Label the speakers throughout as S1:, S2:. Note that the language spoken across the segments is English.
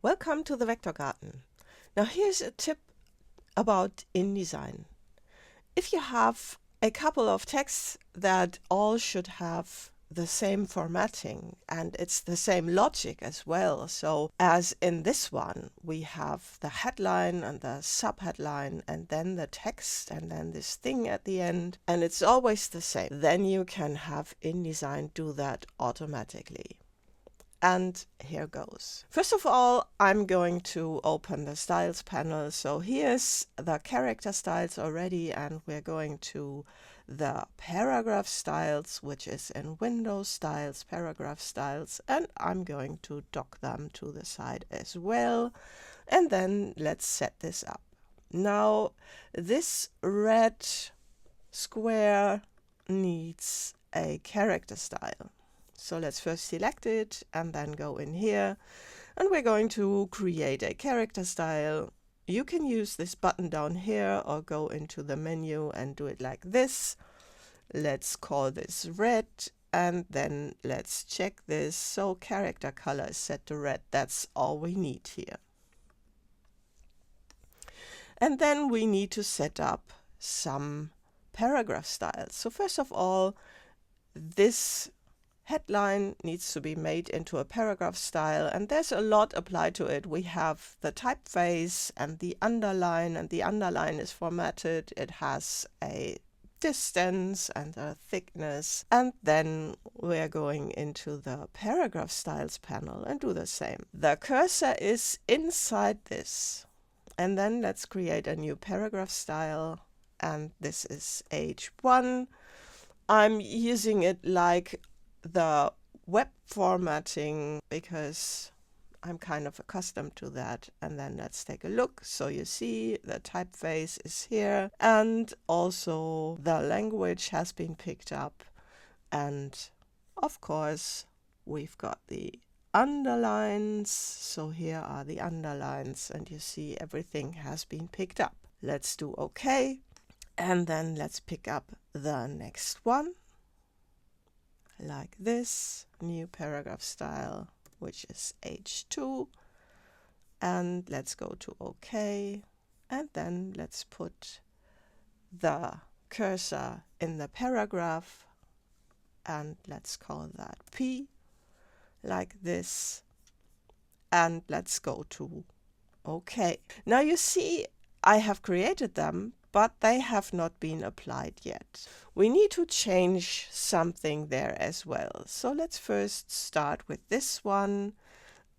S1: Welcome to the Vector Garden. Now here's a tip about InDesign. If you have a couple of texts that all should have the same formatting and it's the same logic as well, so as in this one we have the headline and the subheadline and then the text and then this thing at the end, and it's always the same, then you can have InDesign do that automatically. And here goes. First of all, I'm going to open the styles panel. So here's the character styles already, and we're going to the paragraph styles, which is in Windows styles, paragraph styles, and I'm going to dock them to the side as well. And then let's set this up. Now this red square needs a character style. So let's first select it and then go in here, and we're going to create a character style. You can use this button down here or go into the menu and do it like this. Let's call this red, and then let's check this. So character color is set to red. That's all we need here. And then we need to set up some paragraph styles. So first of all, this headline needs to be made into a paragraph style, and there's a lot applied to it. We have the typeface and the underline is formatted. It has a distance and a thickness, and then we're going into the paragraph styles panel and do the same. The cursor is inside this, and then let's create a new paragraph style, and this is H1. I'm using it like the web formatting because I'm kind of accustomed to that. And then let's take a look. So you see the typeface is here, and also the language has been picked up, and of course we've got the underlines. So here are the underlines, and you see everything has been picked up. Let's do OK, and then let's pick up the next one like this, new paragraph style, which is H2, and let's go to OK, and then let's put the cursor in the paragraph, and let's call that P, like this, and let's go to OK. Now you see I have created them, but they have not been applied yet. We need to change something there as well. So let's first start with this one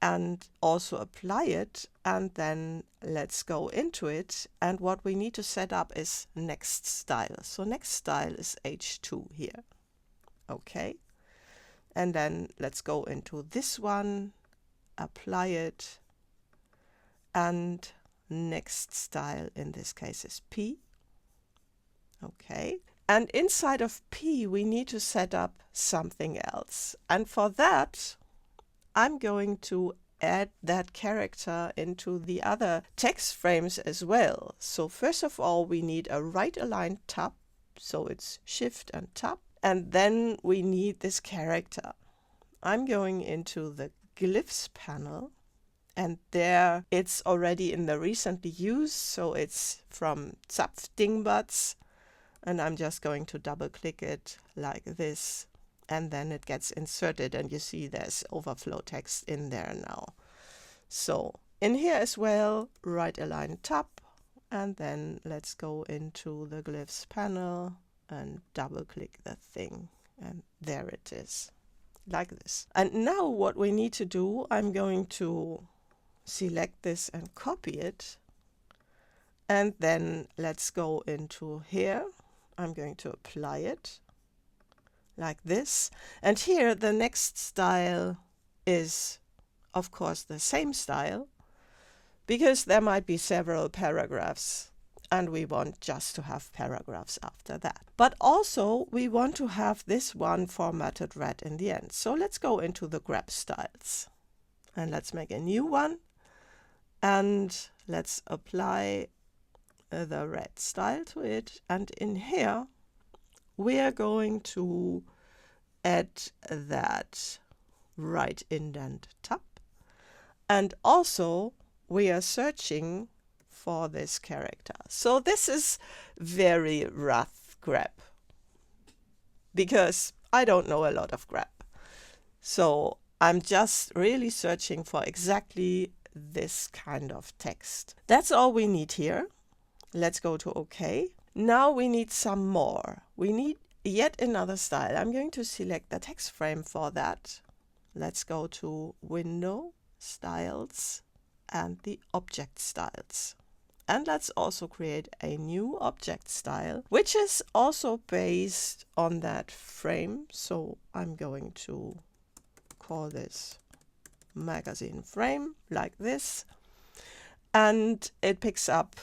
S1: and also apply it, and then let's go into it. And what we need to set up is next style. So next style is H2 here. Okay. And then let's go into this one, apply it, and next style in this case is P. Okay, and inside of P we need to set up something else, and for that I'm going to add that character into the other text frames as well. So first of all we need a right aligned tab, so it's Shift and Tab, and then we need this character. I'm going into the glyphs panel, and there it's already in the recently used, so it's from Zapf Dingbats. And I'm just going to double click it like this, and then it gets inserted, and you see there's overflow text in there now. So in here as well, right align tab, and then let's go into the glyphs panel and double click the thing, and there it is, like this. And now what we need to do, I'm going to select this and copy it, and then let's go into here. I'm going to apply it like this, and here the next style is of course the same style, because there might be several paragraphs and we want just to have paragraphs after that. But also we want to have this one formatted red in the end. So let's go into the GREP styles and let's make a new one, and let's apply the red style to it, and in here we are going to add that right indent tab, And also we are searching for this character. So this is very rough GREP, because I don't know a lot of GREP. So I'm just really searching for exactly this kind of text. That's all we need here. Let's go to OK. Now we need some more. We need yet another style. I'm going to select the text frame for that. Let's go to Window, Styles, and the Object Styles. And let's also create a new object style, which is also based on that frame. So I'm going to call this magazine frame like this. And it picks up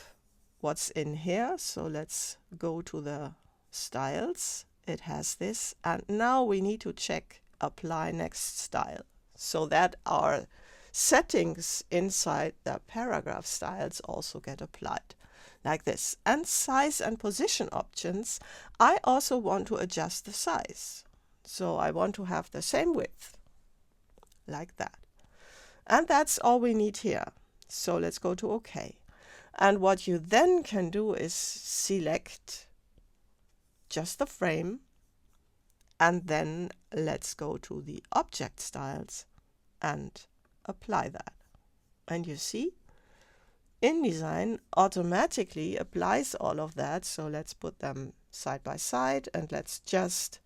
S1: what's in here. So let's go to the styles. It has this. And now we need to check Apply Next Style, so that our settings inside the paragraph styles also get applied like this. And size and position options, I also want to adjust the size. So I want to have the same width like that. And that's all we need here. So let's go to OK. And what you then can do is select just the frame, and then let's go to the object styles and apply that. And you see, InDesign automatically applies all of that. So let's put them side by side and let's just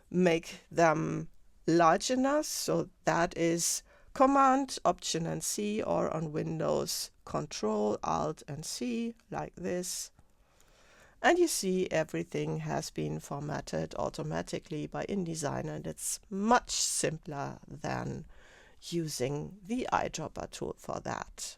S1: make them large enough. So that is Command, Option and C, or on Windows, Control, Alt and C, like this. And you see everything has been formatted automatically by InDesign, and it's much simpler than using the eyedropper tool for that.